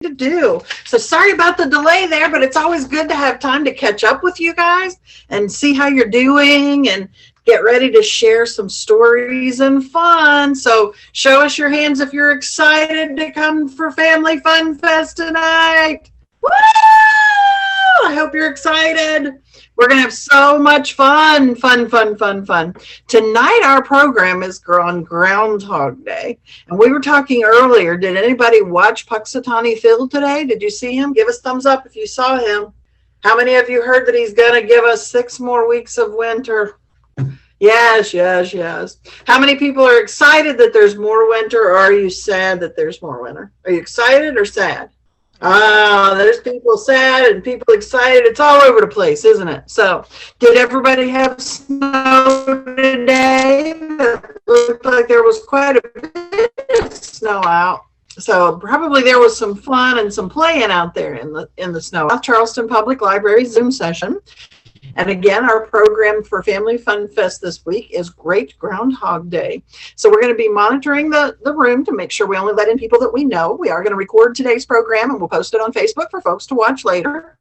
to do. So sorry about the delay there, but it's always good to have time to catch up with you guys and see how you're doing and get ready to share some stories and fun. So show us your hands if you're excited to come for Family Fun Fest tonight. Woo! I hope you're excited. We're going to have so much fun. Tonight, our program is on Groundhog Day. And we were talking earlier, did anybody watch Puxatawny Phil today? Did you see him? Give us thumbs up if you saw him. How many of you heard that he's going to give us 6 more weeks of winter? Yes. How many people are excited that there's more winter, or are you sad that there's more winter? Are you excited or sad? There's people sad and people excited. It's all over the place, isn't it? So, did everybody have snow today? It looked like there was quite a bit of snow out. So, probably there was some fun and some playing out there in the snow. South Charleston Public Library Zoom session. And again, our program for Family Fun Fest this week is Great Groundhog Day. So we're going to be monitoring the room to make sure we only let in people that we know. We are going to record today's program and we'll post it on Facebook for folks to watch later.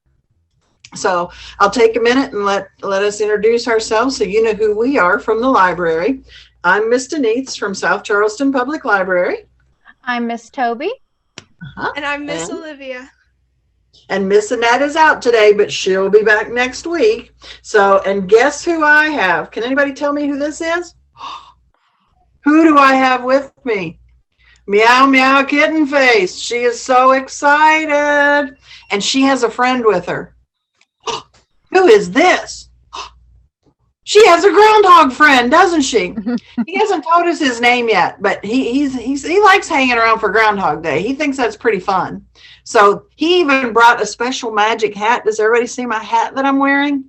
So I'll take a minute and let us introduce ourselves so you know who we are from the library. I'm Miss Denise from South Charleston Public Library. I'm Miss Toby. And I'm Miss Olivia. And Miss Annette is out today, but she'll be back next week. So, and guess who I have? Can anybody tell me who this is? Who do I have with me? Meow Meow Kitten Face. She is so excited. And she has a friend with her. Who is this? She has a groundhog friend, doesn't she? He hasn't told us his name yet, but he likes hanging around for Groundhog Day. He thinks that's pretty fun. So he even brought a special magic hat. Does everybody see my hat that I'm wearing?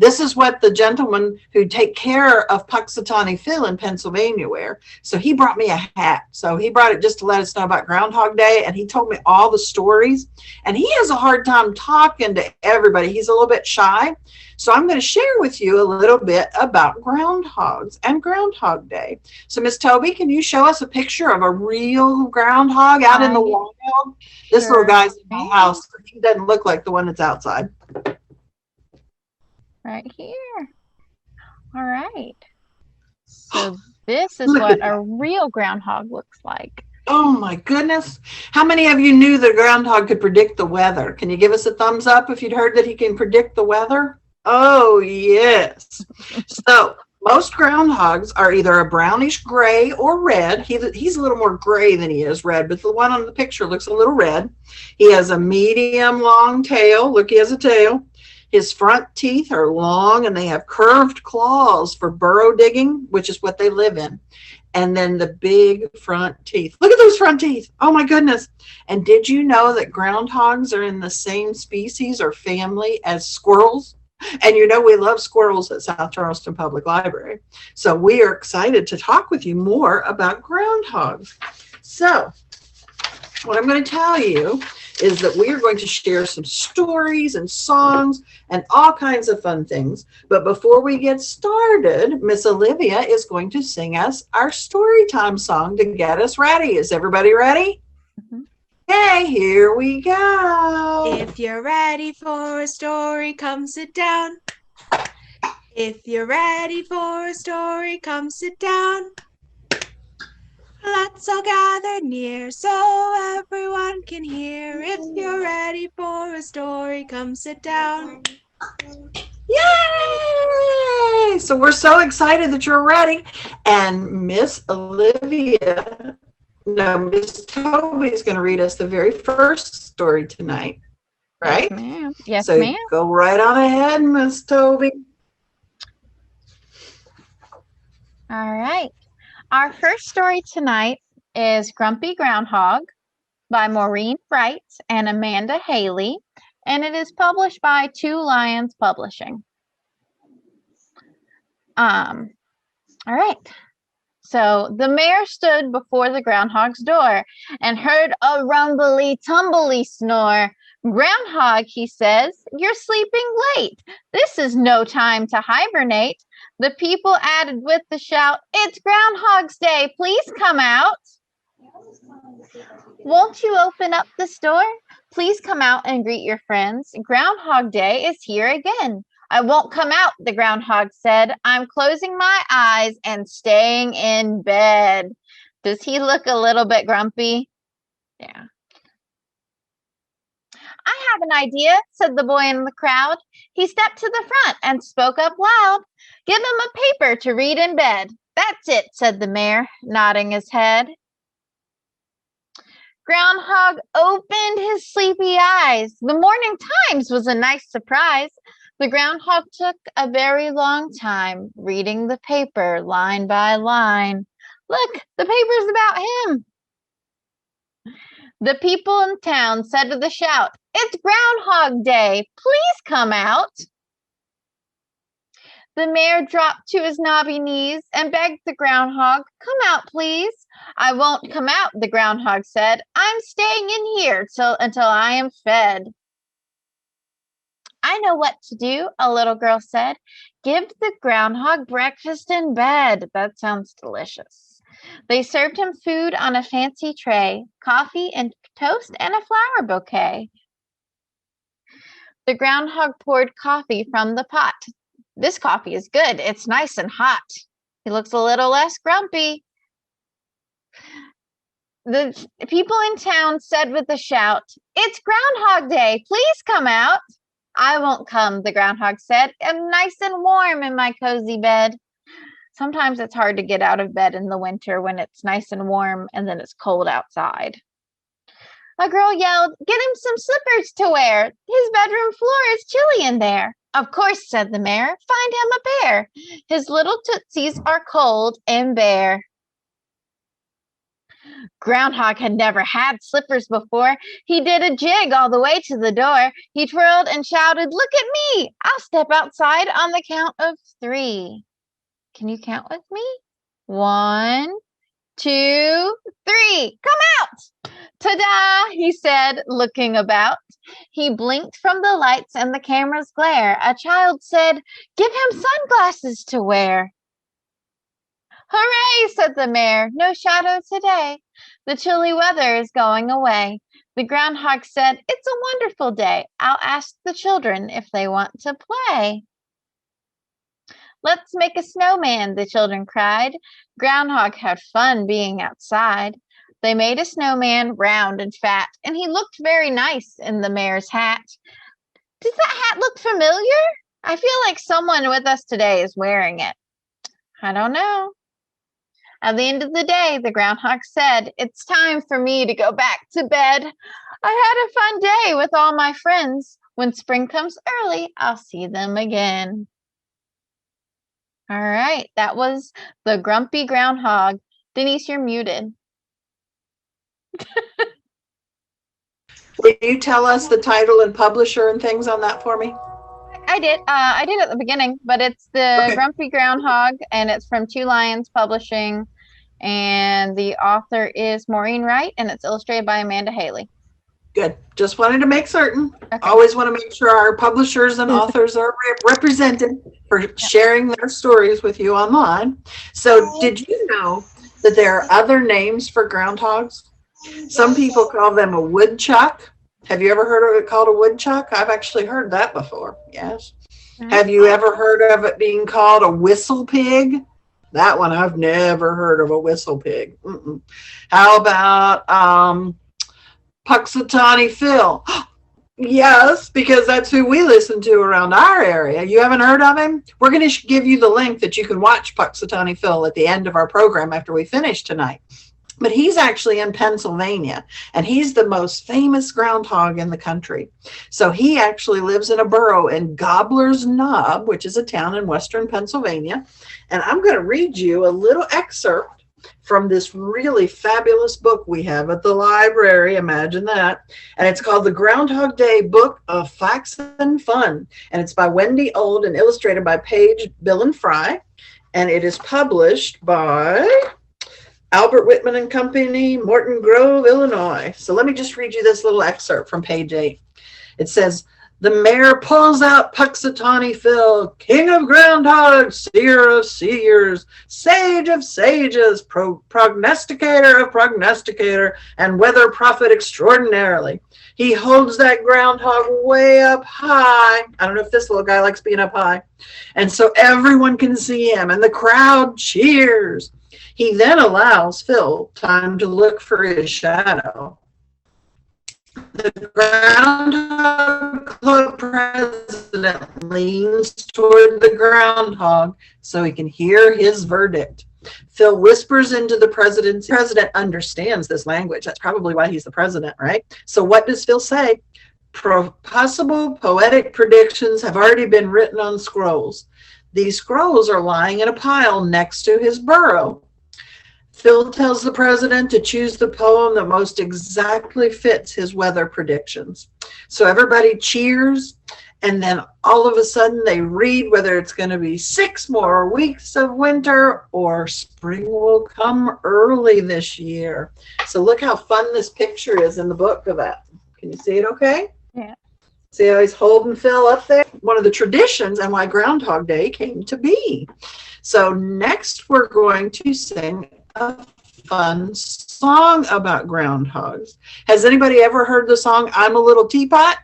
This is what the gentleman who take care of Puxatawny Phil in Pennsylvania wear. So he brought me a hat. So he brought it just to let us know about Groundhog Day, and he told me all the stories. And he has a hard time talking to everybody. He's a little bit shy. So I'm going to share with you a little bit about groundhogs and Groundhog Day. So Miss Toby, can you show us a picture of a real groundhog out in the wild? This little guy's in my house. He doesn't look like the one that's outside. Right here. All right. So this is what a real groundhog looks like. Oh my goodness. How many of you knew the groundhog could predict the weather? Can you give us a thumbs up if you'd heard that he can predict the weather? Oh, yes. So most groundhogs are either a brownish gray or red. He's a little more gray than he is red, but the one on the picture looks a little red. He has a medium long tail. Look, he has a tail. His front teeth are long and they have curved claws for burrow digging, which is what they live in. And then the big front teeth. Look at those front teeth. Oh my goodness. And did you know that groundhogs are in the same species or family as squirrels? And you know we love squirrels at South Charleston Public Library. So we are excited to talk with you more about groundhogs. So what I'm going to tell you is that we are going to share some stories and songs and all kinds of fun things. But before we get started, Miss Olivia is going to sing us our story time song to get us ready. Is everybody ready? Mm-hmm. Okay, here we go. If you're ready for a story, come sit down. If you're ready for a story, come sit down. Let's all gather near so everyone can hear. If you're ready for a story, come sit down. Yay! So we're so excited that you're ready. And Miss Olivia, Miss Toby is going to read us the very first story tonight, right? Yes, ma'am. Yes, so ma'am. Go right on ahead, Miss Toby. All right. Our first story tonight is Grumpy Groundhog by Maureen Wright and Amanda Haley, and it is published by Two Lions Publishing. All right. So the mayor stood before the groundhog's door and heard a rumbly-tumbly snore. Groundhog, he says, you're sleeping late. This is no time to hibernate. The people added with the shout, it's Groundhog's Day, please come out. Won't you open up this door? Please come out and greet your friends. Groundhog Day is here again. I won't come out, the groundhog said. I'm closing my eyes and staying in bed. Does he look a little bit grumpy? Yeah. I have an idea, said the boy in the crowd. He stepped to the front and spoke up loud. Give him a paper to read in bed. That's it, said the mayor, nodding his head. Groundhog opened his sleepy eyes. The morning Times was a nice surprise. The groundhog took a very long time reading the paper line by line. Look, the paper's about him. The people in town said with a shout, It's Groundhog Day. Please come out. The mayor dropped to his knobby knees and begged the groundhog, Come out, please. I won't come out, the groundhog said. I'm staying in here until I am fed. I know what to do, a little girl said. Give the groundhog breakfast in bed. That sounds delicious. They served him food on a fancy tray, coffee and toast and a flower bouquet. The groundhog poured coffee from the pot. This coffee is good. It's nice and hot. He looks a little less grumpy. The people in town said with a shout, It's Groundhog Day. Please come out. I won't come, the groundhog said. I'm nice and warm in my cozy bed. Sometimes it's hard to get out of bed in the winter when it's nice and warm and then it's cold outside. A girl yelled, Get him some slippers to wear. His bedroom floor is chilly in there. Of course, said the mayor. Find him a pair. His little tootsies are cold and bare. Groundhog had never had slippers before. He did a jig all the way to the door. He twirled and shouted, Look at me. I'll step outside on the count of 3. Can you count with me? 1, 2, 3. Come out. Ta-da, he said, looking about. He blinked from the lights and the camera's glare. A child said, Give him sunglasses to wear. Hooray, said the mayor. No shadow today. The chilly weather is going away. The groundhog said, It's a wonderful day. I'll ask the children if they want to play. Let's make a snowman, the children cried. Groundhog had fun being outside. They made a snowman round and fat, and he looked very nice in the mayor's hat. Does that hat look familiar? I feel like someone with us today is wearing it. I don't know. At the end of the day, the groundhog said, It's time for me to go back to bed. I had a fun day with all my friends. When spring comes early, I'll see them again. All right, that was The Grumpy Groundhog. Denise, you're muted. Will you tell us the title and publisher and things on that for me? I did at the beginning, but it's The Grumpy Groundhog, and it's from Two Lions Publishing, and the author is Maureen Wright, and it's illustrated by Amanda Haley. Good. Just wanted to make certain. Okay. Always want to make sure our publishers and authors are represented for sharing their stories with you online. So did you know that there are other names for groundhogs? Some people call them a woodchuck. Have you ever heard of it called a woodchuck? I've actually heard that before. Yes. Mm-hmm. Have you ever heard of it being called a whistle pig? That one I've never heard of, a whistle pig. Mm-mm. How about Puxatawny Phil? Yes, because that's who we listen to around our area. You haven't heard of him? We're going to give you the link that you can watch Puxatawny Phil at the end of our program after we finish tonight. But he's actually in Pennsylvania, and he's the most famous groundhog in the country. So he actually lives in a burrow in Gobbler's Knob, which is a town in western Pennsylvania. And I'm going to read you a little excerpt from this really fabulous book we have at the library. Imagine that. And it's called The Groundhog Day Book of Facts and Fun. And it's by Wendy Old and illustrated by Paige Bill and Fry. And it is published by Albert Whitman and Company, Morton Grove, Illinois. So let me just read you this little excerpt from page 8. It says, The mayor pulls out Puxatawny Phil, king of groundhogs, seer of seers, sage of sages, prognosticator of prognosticator, and weather prophet extraordinarily. He holds that groundhog way up high. I don't know if this little guy likes being up high. And so everyone can see him, and the crowd cheers. He then allows Phil time to look for his shadow. The Groundhog Club president leans toward the groundhog so he can hear his verdict. Phil whispers into the president. The president understands this language. That's probably why he's the president, right? So what does Phil say? Possible poetic predictions have already been written on scrolls. These scrolls are lying in a pile next to his burrow. Phil tells the president to choose the poem that most exactly fits his weather predictions. So everybody cheers, and then all of a sudden they read whether it's going to be 6 more weeks of winter or spring will come early this year. So look how fun this picture is in the book of that. Can you see it okay? Yeah. See how he's holding Phil up there? One of the traditions and why Groundhog Day came to be. So next we're going to sing a fun song about groundhogs. Has anybody ever heard the song I'm a Little Teapot?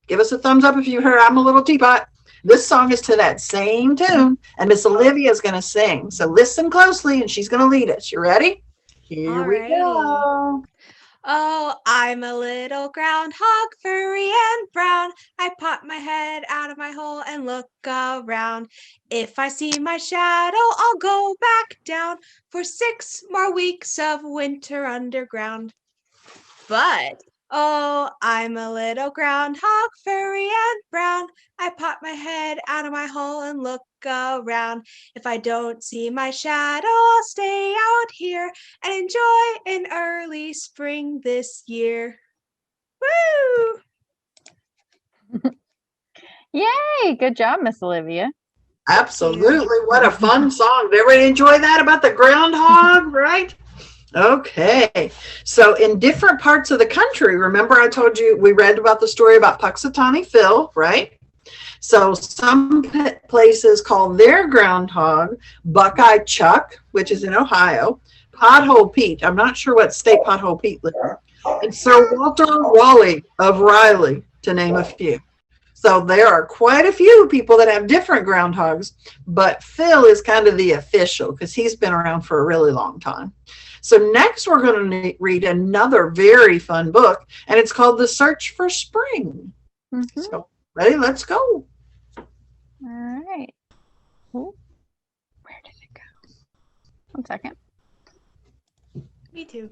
Give us a thumbs up if you heard I'm a Little Teapot. This song is to that same tune, and Miss Olivia is going to sing. So listen closely, and she's going to lead us. You ready? Here we go. Oh, I'm a little groundhog, furry and brown. I pop my head out of my hole and look around. If I see my shadow, I'll go back down for 6 more weeks of winter underground. But, oh, I'm a little groundhog, furry and brown. I pop my head out of my hole and look around. If I don't see my shadow, I'll stay out here and enjoy an early spring this year. Woo! Yay! Good job, Miss Olivia. Absolutely. What a fun song. Did everybody enjoy that about the groundhog, right? Okay. So in different parts of the country, remember I told you we read about the story about Puxatawny Phil, right? So some places call their groundhog Buckeye Chuck, which is in Ohio, Pothole Pete. I'm not sure what state Pothole Pete lives in. And Sir Walter Raleigh of Riley, to name a few. So there are quite a few people that have different groundhogs, but Phil is kind of the official because he's been around for a really long time. So next we're going to read another very fun book, and it's called The Search for Spring. Mm-hmm. So ready? Let's go. All right. Ooh. Where did it go? 1 second. Me too.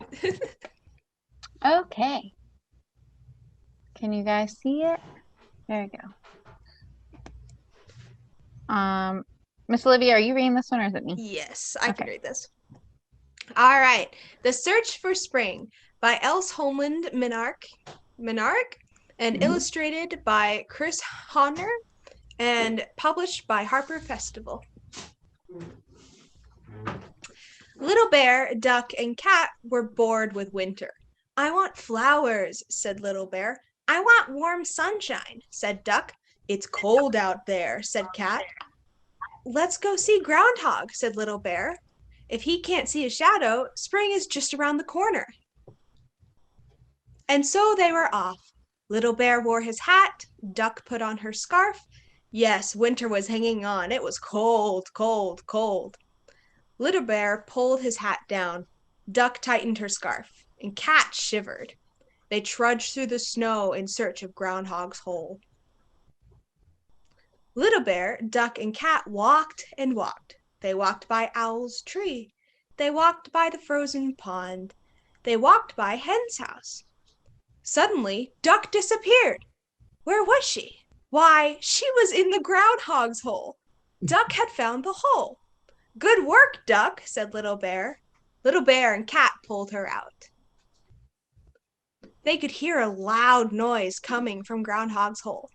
Okay. Can you guys see it? There we go. Miss Olivia, are you reading this one or is it me? Yes, I can read this. All right. The Search for Spring by Else Homeland Minark, and illustrated by Chris Honner and published by Harper Festival. Little Bear, Duck, and Cat were bored with winter. I want flowers, said Little Bear. I want warm sunshine, said Duck. It's cold out there, said Cat. Let's go see Groundhog, said Little Bear. If he can't see a shadow, spring is just around the corner. And so they were off. Little Bear wore his hat, Duck put on her scarf. Yes, winter was hanging on. It was cold, cold, cold. Little Bear pulled his hat down. Duck tightened her scarf, and Cat shivered. They trudged through the snow in search of Groundhog's hole. Little Bear, Duck, and Cat walked and walked. They walked by Owl's tree. They walked by the frozen pond. They walked by Hen's house. Suddenly, Duck disappeared. Where was she? Why, she was in the Groundhog's hole. Duck had found the hole. Good work, Duck, said Little Bear. Little Bear and Cat pulled her out. They could hear a loud noise coming from Groundhog's hole.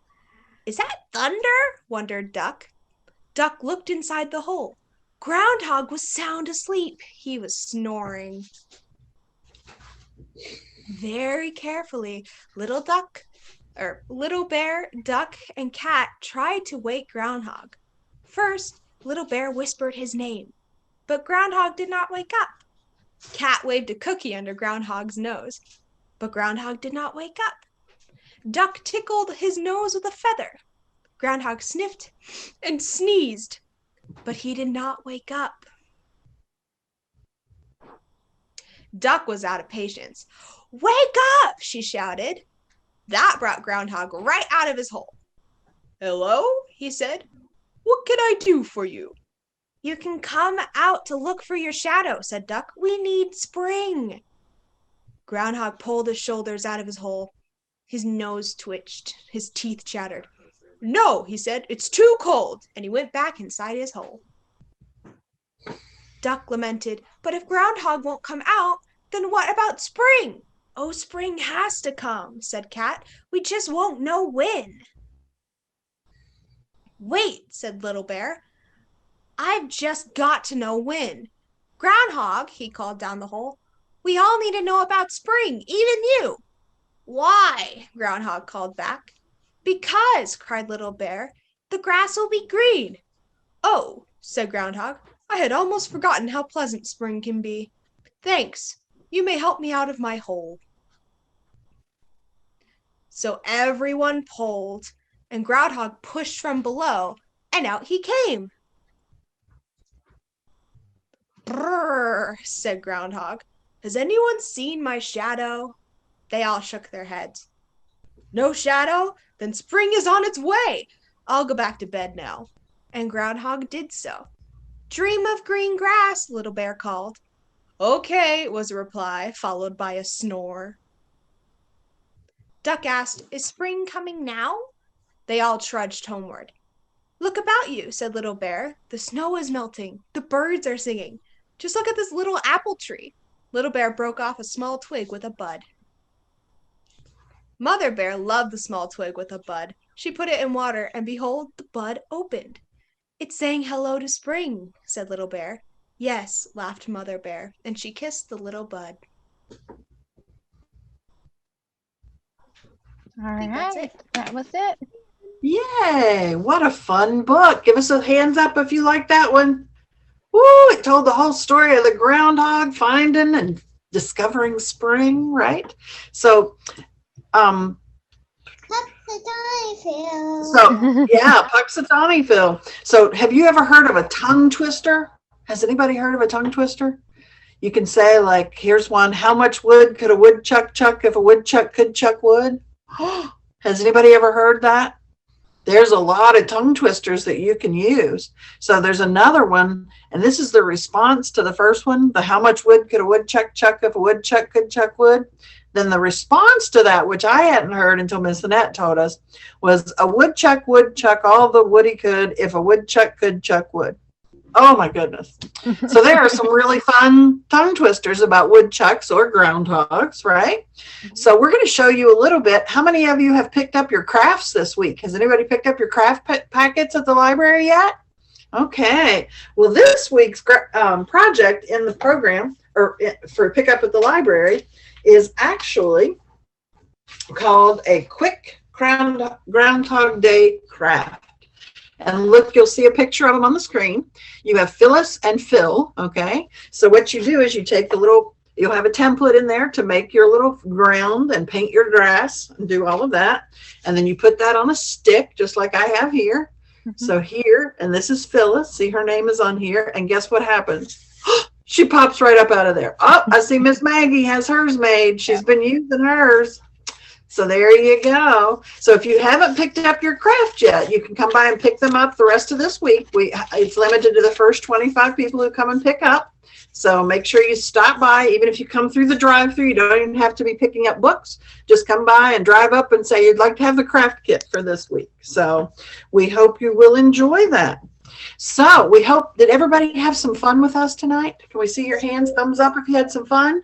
Is that thunder? Wondered Duck. Duck looked inside the hole. Groundhog was sound asleep. He was snoring. Very carefully, Little Duck Little Bear, Duck, and Cat tried to wake Groundhog. First, Little Bear whispered his name, but Groundhog did not wake up. Cat waved a cookie under Groundhog's nose, but Groundhog did not wake up. Duck tickled his nose with a feather. Groundhog sniffed and sneezed, but he did not wake up. Duck was out of patience. "Wake up!" she shouted. That brought Groundhog right out of his hole. "Hello," he said. "What can I do for you?" "You can come out to look for your shadow," said Duck. "We need spring." Groundhog pulled his shoulders out of his hole. His nose twitched. His teeth chattered. "No," he said, "it's too cold," and he went back inside his hole. Duck lamented, "But if Groundhog won't come out, then what about spring?" "Oh, spring has to come," said Cat. "We just won't know when." "Wait," said Little Bear. "I've just got to know when. Groundhog," he called down the hole, "we all need to know about spring, even you." "Why?" Groundhog called back. "Because," cried Little Bear, "the grass will be green." "Oh," said Groundhog, "I had almost forgotten how pleasant spring can be. Thanks. You may help me out of my hole." So everyone pulled, and Groundhog pushed from below, and out he came. "Brrr," said Groundhog. "Has anyone seen my shadow?" They all shook their heads. "No shadow? Then spring is on its way. I'll go back to bed now." And Groundhog did so. "Dream of green grass," Little Bear called. "Okay," was a reply, followed by a snore. Duck asked, "Is spring coming now?" They all trudged homeward. "Look about you," said Little Bear. "The snow is melting. The birds are singing. Just look at this little apple tree." Little Bear broke off a small twig with a bud. Mother Bear loved the small twig with a bud. She put it in water, and behold, the bud opened. "It's saying hello to spring," said Little Bear. "Yes," laughed Mother Bear, and she kissed the little bud. All think that's right, it. that was it. Yay! What a fun book. Give us a hands up if you like that one. Woo! It told the whole story of the groundhog finding and discovering spring, right? So, Puxatawny-Phil. So, have you ever heard of a tongue twister? Has anybody heard of a tongue twister? You can say, like, here's one. How much wood could a woodchuck chuck if a woodchuck could chuck wood? Has anybody ever heard that? There's a lot of tongue twisters that you can use. So there's another one, and this is the response to the first one, the how much wood could a woodchuck chuck if a woodchuck could chuck wood? Then the response to that, which I hadn't heard until Miss Annette told us, was a woodchuck would chuck all the wood he could if a woodchuck could chuck wood. Oh my goodness. So there are some really fun tongue twisters about woodchucks or groundhogs, right? So we're going to show you a little bit. How many of you have picked up your crafts this week? Has anybody picked up your craft packets at the library yet? Okay. Well, this week's project in the program, or for pick up at the library, is actually called a quick Groundhog Day craft. And look, you'll see a picture of them on the screen. You have Phyllis and Phil, okay? So what you do is you take the little, you'll have a template in there to make your little ground and paint your grass and do all of that. And then you put that on a stick, just like I have here. Mm-hmm. So here, and this is Phyllis. See, her name is on here. And guess what happens? She pops right up out of there. Oh, I see Miss Maggie has hers made. She's been using hers. So there you go. So if you haven't picked up your craft yet, you can come by and pick them up the rest of this week. It's limited to the first 25 people who come and pick up. So make sure you stop by. Even if you come through the drive-thru, you don't even have to be picking up books. Just come by and drive up and say you'd like to have the craft kit for this week. So we hope you will enjoy that. So we hope, did everybody have some fun with us tonight? Can we see your hands? Thumbs up if you had some fun.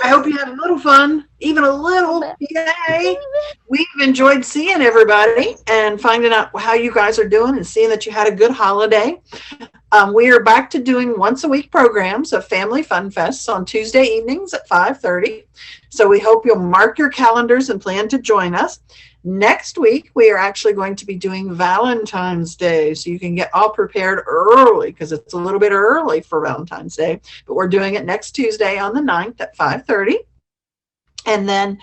I hope you had a little fun, even a little. Yay. We've enjoyed seeing everybody and finding out how you guys are doing and seeing that you had a good holiday. We are back to doing once a week programs of Family Fun Fests on Tuesday evenings at 5:30. So we hope you'll mark your calendars and plan to join us. Next week, we are actually going to be doing Valentine's Day. So you can get all prepared early because it's a little bit early for Valentine's Day. But we're doing it next Tuesday on the 9th at 5:30. And then,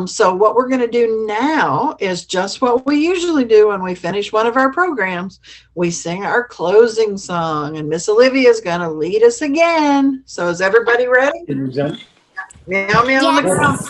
so what we're going to do now is just what we usually do when we finish one of our programs. We sing our closing song, and Miss Olivia is going to lead us again. So is everybody ready? Meow, meow on the ground.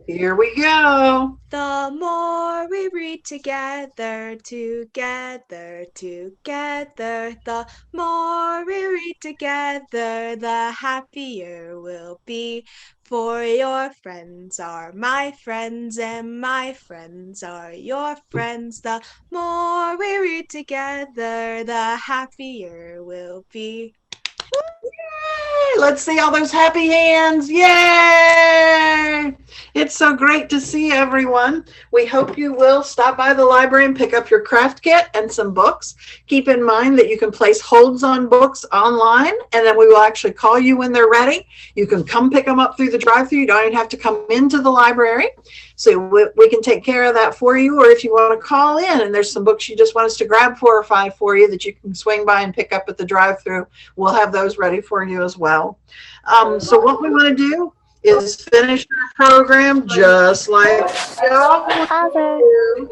Here we go. The more we read together, together, together, the more we read together, the happier we'll be. For your friends are my friends, and my friends are your friends. The more we read together, the happier we'll be. Yay! Let's see all those happy hands. Yay! It's so great to see everyone. We hope you will stop by the library and pick up your craft kit and some books. Keep in mind that you can place holds on books online, and then we will actually call you when they're ready. You can come pick them up through the drive-thru. You don't even have to come into the library. So we can take care of that for you, or if you want to call in and there's some books you just want us to grab 4 or 5 for you that you can swing by and pick up at the drive-thru, we'll have those ready for you as well. So what we want to do is finish our program just like y'all do.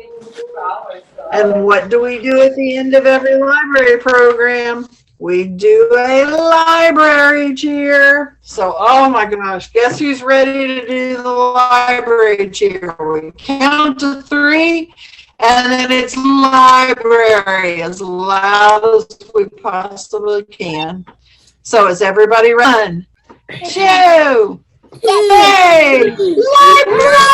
And what do we do at the end of every library program? We do a library cheer. So, oh my gosh, guess who's ready to do the library cheer? We count to 3, and then it's library as loud as we possibly can. So, is everybody run? 2, 3, library!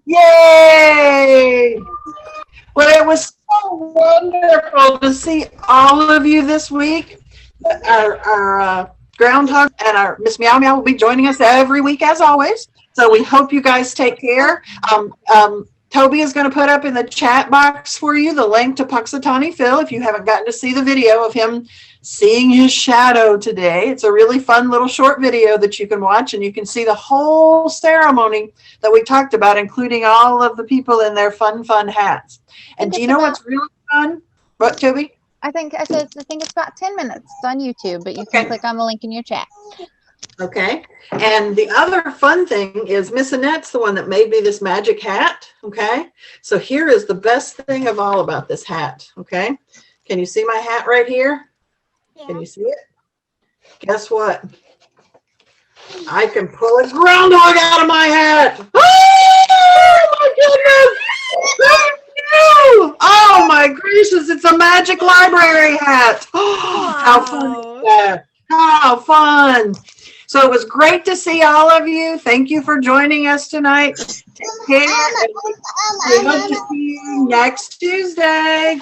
Yay! Well, it was so wonderful to see all of you this week. Our Groundhog and our Miss Meow Meow will be joining us every week as always. So we hope you guys take care. Toby is going to put up in the chat box for you the link to Puxatawny Phil if you haven't gotten to see the video of him seeing his shadow today. It's a really fun little short video that you can watch, and you can see the whole ceremony that we talked about, including all of the people in their fun hats. And do you know what's really fun? What, Toby? I think it's about 10 minutes. It's on YouTube, but you can click on the link in your chat. Okay. And the other fun thing is Miss Annette's the one that made me this magic hat. Okay. So here is the best thing of all about this hat. Okay. Can you see my hat right here? Yeah. Can you see it? Guess what? I can pull a groundhog out of my hat. Oh my goodness. Thank you. Oh my gracious. It's a magic library hat. Oh, how fun is that? How fun. So it was great to see all of you. Thank you for joining us tonight. Take care. We hope to see you next Tuesday.